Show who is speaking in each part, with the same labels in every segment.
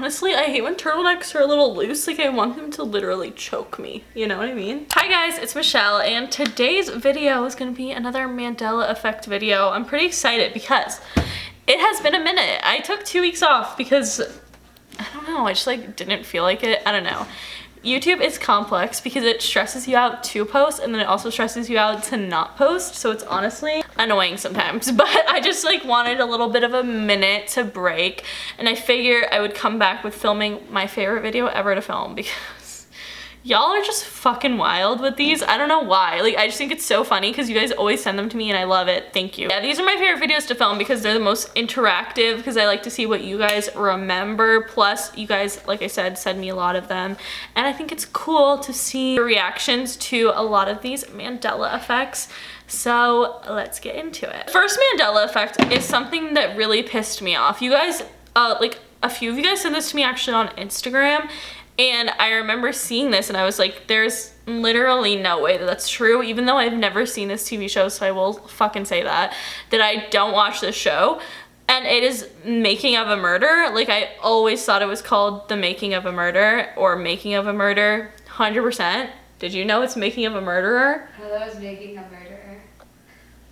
Speaker 1: Honestly, I hate when turtlenecks are a little loose. Like, I want them to literally choke me. You know what I mean? Hi guys, it's Michelle, and today's video is gonna be another Mandela Effect video. I'm pretty excited because it has been a minute. I took 2 weeks off because, I don't know, I just like didn't feel like it. I don't know. YouTube is complex because it stresses you out to post and then it also stresses you out to not post, so it's honestly annoying sometimes. But I just like wanted a little bit of a minute to break, and I figured I would come back with filming my favorite video ever to film because y'all are just fucking wild with these. I don't know why. Like, I just think it's so funny because you guys always send them to me and I love it. Thank you. Yeah, these are my favorite videos to film because they're the most interactive, because I like to see what you guys remember. Plus, you guys, like I said, send me a lot of them. And I think it's cool to see your reactions to a lot of these Mandela effects. So let's get into it. First Mandela effect is something that really pissed me off. You guys, like a few of you guys sent this to me actually on Instagram. And I remember seeing this and I was like, there's literally no way that that's true, even though I've never seen this TV show, so I will fucking say that I don't watch this show. And it is Making of a Murder. Like, I always thought it was called The Making of a Murder or Making of a Murder, 100%. Did you know it's Making of a Murderer?
Speaker 2: I thought it was Making a Murderer.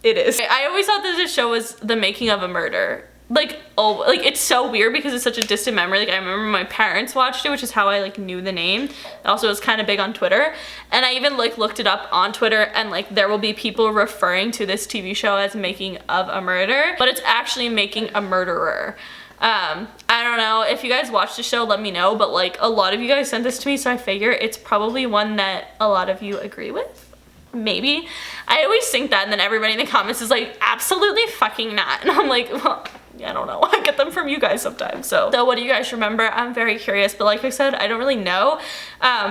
Speaker 1: It is. I always thought that this show was The Making of a Murder. Like, oh, like, it's so weird because it's such a distant memory. Like, I remember my parents watched it, which is how I like knew the name. Also, it was kind of big on Twitter, and I even like looked it up on Twitter, and like there will be people referring to this TV show as Making of a Murder, but it's actually Making a Murderer. I don't know if you guys watch the show, let me know, but like a lot of you guys sent this to me, so I figure it's probably one that a lot of you agree with. Maybe. I always think that, and then everybody in the comments is like, absolutely fucking not. And I'm like, well, I don't know. I get them from you guys sometimes. So what do you guys remember? I'm very curious, but like I said, I don't really know.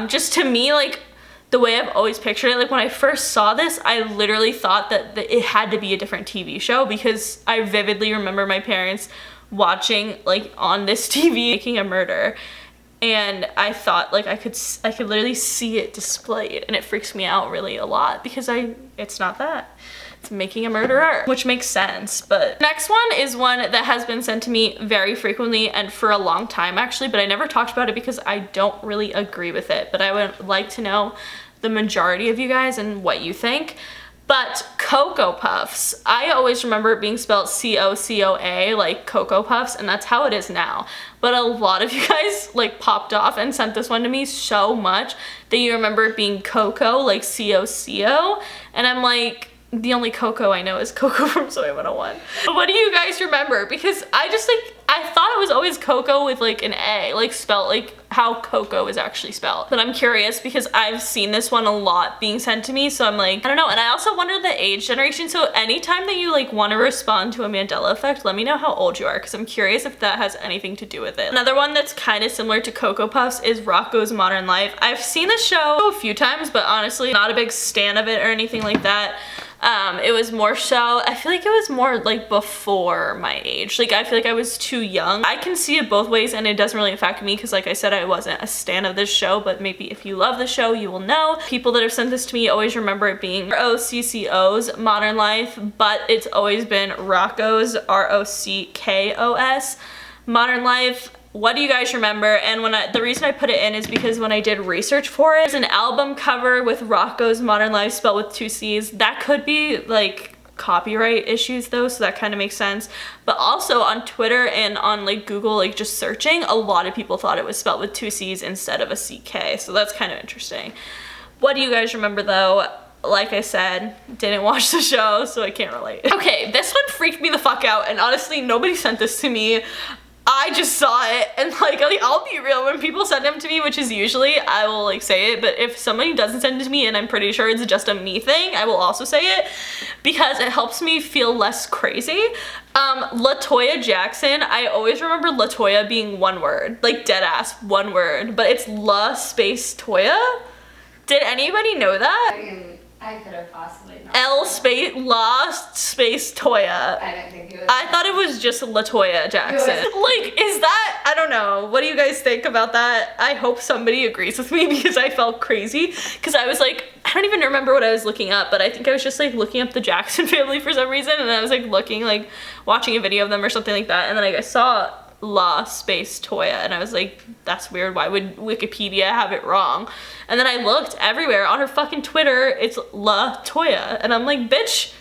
Speaker 1: Just to me, like, the way I've always pictured it, like when I first saw this, I literally thought that it had to be a different TV show because I vividly remember my parents watching like on this TV Making a Murder. And I thought like I could literally see it displayed, and it freaks me out really a lot because it's not that. It's Making a Murderer, which makes sense. But next one is one that has been sent to me very frequently and for a long time actually, but I never talked about it because I don't really agree with it. But I would like to know the majority of you guys and what you think. But Cocoa Puffs, I always remember it being spelled C-O-C-O-A, like Cocoa Puffs, and that's how it is now. But a lot of you guys like popped off and sent this one to me so much that you remember it being Coco, like C-O-C-O, and I'm like, the only Coco I know is Coco from Soy 101. But what do you guys remember? Because I just like, I thought it was always Coco with like an A, like spelled like how Coco is actually spelled. But I'm curious because I've seen this one a lot being sent to me, so I'm like, I don't know. And I also wonder the age generation. So anytime that you like want to respond to a Mandela effect, let me know how old you are because I'm curious if that has anything to do with it. Another one that's kind of similar to Cocoa Puffs is Rocko's Modern Life. I've seen the show a few times, but honestly, not a big stan of it or anything like that. It was more so, I feel like it was more like before my age. Like, I feel like I was too young. I can see it both ways and it doesn't really affect me because like I said, I wasn't a stan of this show, but maybe if you love the show, you will know. People that have sent this to me always remember it being ROCCO's Modern Life, but it's always been Rocko's, ROCKOS Modern Life. What do you guys remember? And the reason I put it in is because when I did research for it, there's an album cover with Rocko's Modern Life spelled with 2 C's. That could be like copyright issues though, so that kind of makes sense. But also on Twitter and on like Google, like just searching, a lot of people thought it was spelled with 2 C's instead of a CK, so that's kind of interesting. What do you guys remember though? Like I said, didn't watch the show, so I can't relate. Okay, this one freaked me the fuck out, and honestly, nobody sent this to me. I just saw it, and like I'll be real, when people send them to me, which is usually, I will like say it, but if somebody doesn't send it to me and I'm pretty sure it's just a me thing, I will also say it because it helps me feel less crazy. LaToya Jackson, I always remember LaToya being one word, like dead ass one word, but it's La space Toya. Did anybody know that?
Speaker 2: I could have possibly not.
Speaker 1: L space La space Toya.
Speaker 2: I didn't think it was.
Speaker 1: I thought it was just LaToya Jackson. Like, is that, I don't know. What do you guys think about that? I hope somebody agrees with me because I felt crazy. Because I was like, I don't even remember what I was looking up, but I think I was just like looking up the Jackson family for some reason. And I was like looking, like watching a video of them or something like that. And then I saw La space Toya, and I was like, that's weird, why would Wikipedia have it wrong? And then I looked everywhere on her fucking Twitter, it's La Toya, and I'm like, bitch,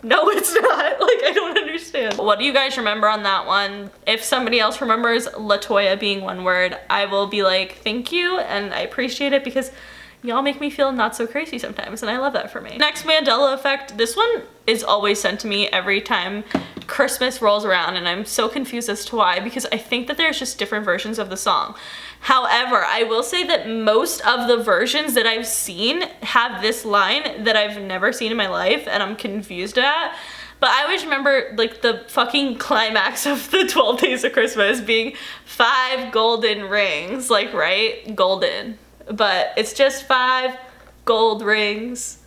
Speaker 1: no it's not. Like, I don't understand. What do you guys remember on that one? If somebody else remembers La Toya being one word, I will be like, thank you, and I appreciate it because y'all make me feel not so crazy sometimes, and I love that for me. Next, Mandela Effect. This one is always sent to me every time Christmas rolls around, and I'm so confused as to why, because I think that there's just different versions of the song. However, I will say that most of the versions that I've seen have this line that I've never seen in my life, and I'm confused at. But I always remember, like, the fucking climax of the 12 Days of Christmas being 5 golden rings, like, right? Golden. But it's just 5 gold rings.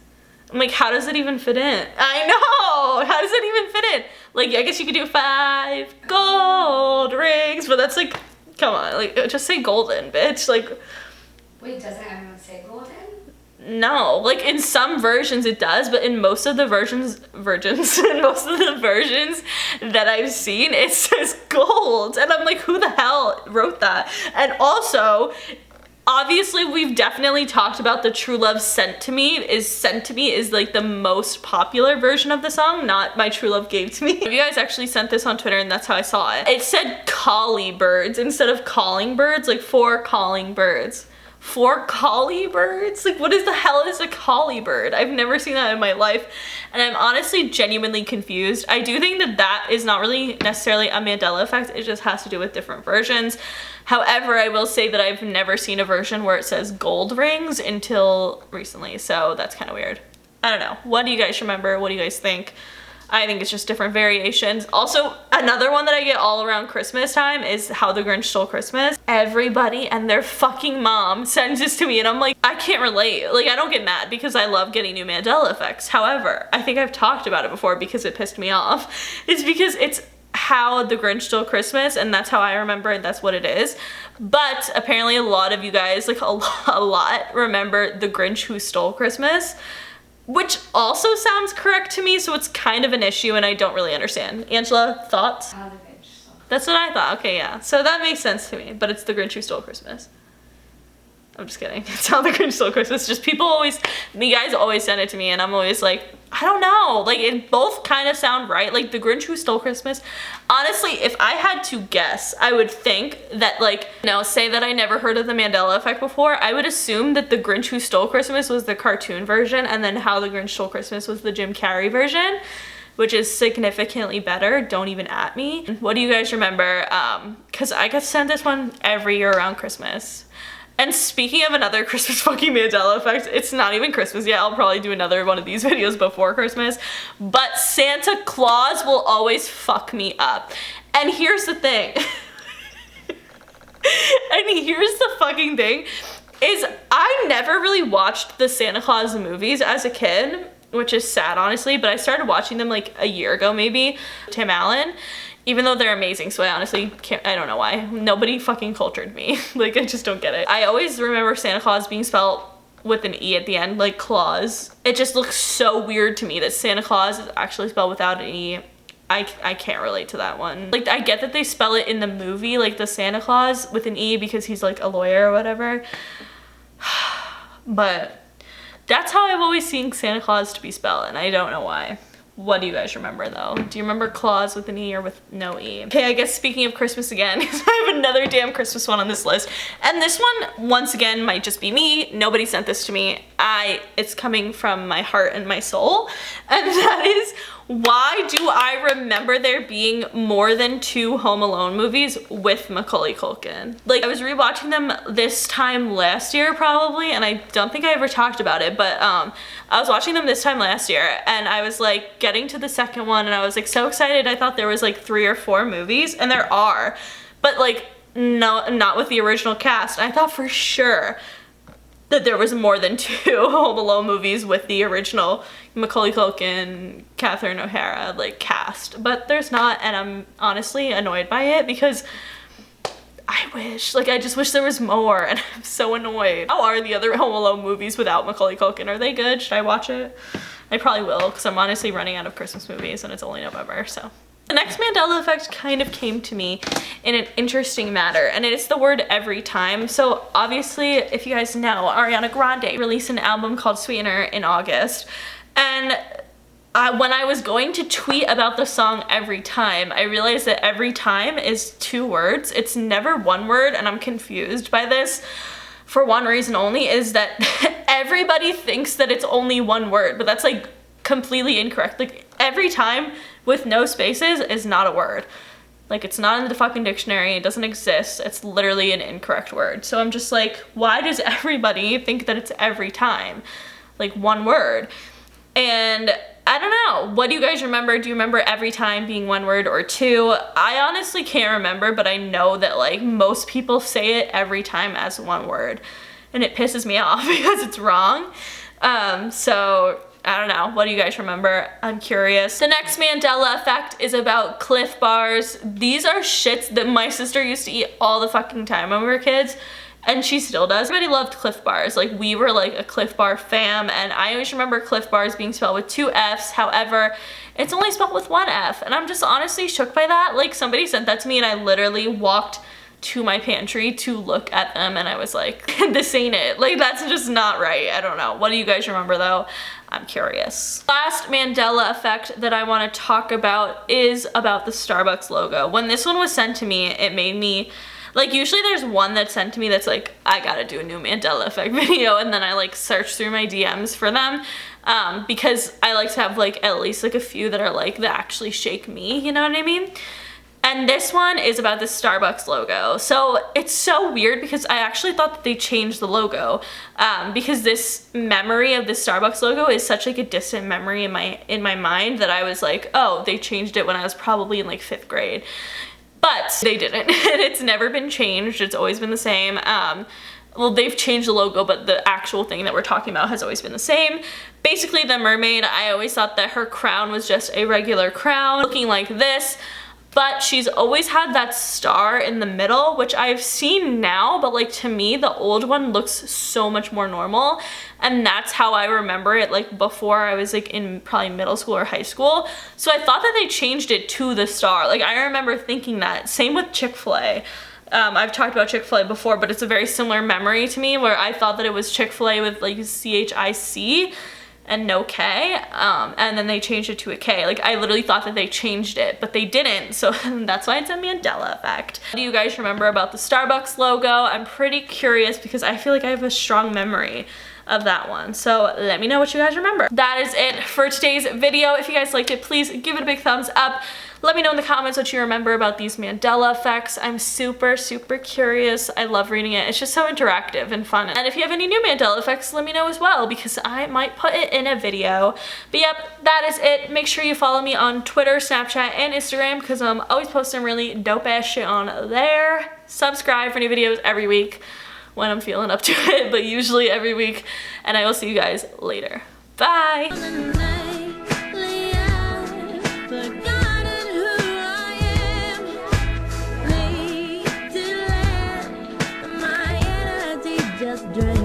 Speaker 1: I'm like, how does it even fit in? I know! How does it even fit in? Like, I guess you could do 5 gold rings, but that's like, come on, like, just say golden, bitch. Like,
Speaker 2: wait, doesn't everyone say golden?
Speaker 1: No, like in some versions it does, but in most of the versions that I've seen, it says gold. And I'm like, who the hell wrote that? And also, obviously we've definitely talked about the True Love Sent to Me is like the most popular version of the song, not My True Love Gave to Me. You guys actually sent this on Twitter and that's how I saw it. It said collie birds instead of calling birds, like 4 calling birds. 4 collie birds? Like, what is the hell is a collie bird? I've never seen that in my life, and I'm honestly genuinely confused. I do think that that is not really necessarily a Mandela effect, it just has to do with different versions. However, I will say that I've never seen a version where it says gold rings until recently, so that's kind of weird. I don't know. What do you guys remember? What do you guys think? I think it's just different variations. Also, another one that I get all around Christmas time is How the Grinch Stole Christmas. Everybody and their fucking mom sends this to me and I'm like, I can't relate. Like, I don't get mad because I love getting new Mandela effects. However, I think I've talked about it before because it pissed me off. It's because it's How the Grinch Stole Christmas, and that's how I remember it, that's what it is. But apparently a lot of you guys, like a lot, remember The Grinch Who Stole Christmas, which also sounds correct to me, so it's kind of an issue and I don't really understand. Angela, thoughts?
Speaker 2: How the Grinch Stole Christmas.
Speaker 1: That's what I thought. Okay, yeah. So that makes sense to me, but it's The Grinch Who Stole Christmas. I'm just kidding. It's How the Grinch Stole Christmas. Just people always, you guys always send it to me and I'm always like, I don't know. Like, it both kind of sound right. Like, The Grinch Who Stole Christmas. Honestly, if I had to guess, I would think that, like, say that I never heard of the Mandela Effect before, I would assume that The Grinch Who Stole Christmas was the cartoon version and then How the Grinch Stole Christmas was the Jim Carrey version, which is significantly better. Don't even at me. What do you guys remember? Because I get sent this one every year around Christmas. And speaking of another Christmas fucking Mandela Effect, it's not even Christmas yet. I'll probably do another one of these videos before Christmas. But Santa Claus will always fuck me up. And here's the thing. Is I never really watched the Santa Claus movies as a kid, which is sad honestly, but I started watching them like a year ago maybe. Tim Allen. Even though they're amazing, so I honestly can't, I don't know why. Nobody fucking cultured me. Like, I just don't get it. I always remember Santa Claus being spelled with an E at the end, like Claus. It just looks so weird to me that Santa Claus is actually spelled without an E. I can't relate to that one. Like, I get that they spell it in the movie, like the Santa Claus with an E because he's like a lawyer or whatever. But that's how I've always seen Santa Claus to be spelled, and I don't know why. What do you guys remember though? Do you remember Claus with an E or with no E? Okay, I guess speaking of Christmas again, I have another damn Christmas one on this list. And this one, once again, might just be me. Nobody sent this to me. It's coming from my heart and my soul. And that is, why do I remember there being more than 2 Home Alone movies with Macaulay Culkin? Like, I was rewatching them this time last year probably, and I don't think I ever talked about it, but I was watching them this time last year and I was like getting to the second one and I was like so excited. I thought there was like 3 or 4 movies, and there are, but like no, not with the original cast. I thought for sure that there was more than 2 Home Alone movies with the original Macaulay Culkin, Catherine O'Hara like cast, but there's not, and I'm honestly annoyed by it because I just wish there was more, and I'm so annoyed. How are the other Home Alone movies without Macaulay Culkin? Are they good? Should I watch it? I probably will, because I'm honestly running out of Christmas movies and it's only November, so The next Mandela Effect kind of came to me in an interesting matter, and it is the word every time. So obviously, if you guys know, Ariana Grande released an album called Sweetener in August, and when I was going to tweet about the song Every Time, I realized that every time is 2 words. It's never one word, and I'm confused by this for one reason only, is that everybody thinks that it's only one word, but that's like completely incorrect. Like, every time with no spaces is not a word. Like, it's not in the fucking dictionary, it doesn't exist, it's literally an incorrect word. So I'm just like, why does everybody think that it's every time? Like, one word. And I don't know, what do you guys remember? Do you remember every time being one word or 2? I honestly can't remember, but I know that like most people say it every time as one word, and it pisses me off because it's wrong. So I don't know, what do you guys remember? I'm curious. The next Mandela Effect is about Clif Bars. These are shits that my sister used to eat all the fucking time when we were kids, and she still does. Everybody loved Clif Bars. Like, we were like a Clif Bar fam, and I always remember Clif Bars being spelled with 2 F's. However, it's only spelled with 1 F, and I'm just honestly shook by that. Like, somebody sent that to me, and I literally walked to my pantry to look at them, and I was like, this ain't it. Like, that's just not right. I don't know. What do you guys remember though? I'm curious. Last Mandela Effect that I want to talk about is about the Starbucks logo. When this one was sent to me, it made me, like, usually there's one that's sent to me that's like, I gotta do a new Mandela Effect video, and then I like search through my DMs for them, because I like to have like at least like a few that are like, that actually shake me, you know what I mean? And this one is about the Starbucks logo. So it's so weird because I actually thought that they changed the logo, because this memory of the Starbucks logo is such like a distant memory in my mind that I was like, oh, they changed it when I was probably in like 5th grade. But they didn't. It's never been changed. It's always been the same. Well, they've changed the logo, but the actual thing that we're talking about has always been the same. Basically, the mermaid, I always thought that her crown was just a regular crown looking like this. But she's always had that star in the middle, which I've seen now, but like, to me, the old one looks so much more normal. And that's how I remember it, like before I was like in probably middle school or high school. So I thought that they changed it to the star. Like, I remember thinking that. Same with Chick-fil-A. I've talked about Chick-fil-A before, but it's a very similar memory to me where I thought that it was Chick-fil-A with like C-H-I-C and no K, and then they changed it to a K. Like, I literally thought that they changed it, but they didn't, so that's why it's a Mandela Effect. What do you guys remember about the Starbucks logo? I'm pretty curious because I feel like I have a strong memory of that one, so let me know what you guys remember. That is it for today's video. If you guys liked it, please give it a big thumbs up. Let me know in the comments what you remember about these Mandela Effects. I'm super, super curious. I love reading it. It's just so interactive and fun. And if you have any new Mandela Effects, let me know as well, because I might put it in a video. But yep, that is it. Make sure you follow me on Twitter, Snapchat, and Instagram, because I'm always posting really dope-ass shit on there. Subscribe for new videos every week when I'm feeling up to it, but usually every week. And I will see you guys later. Bye!
Speaker 3: Drain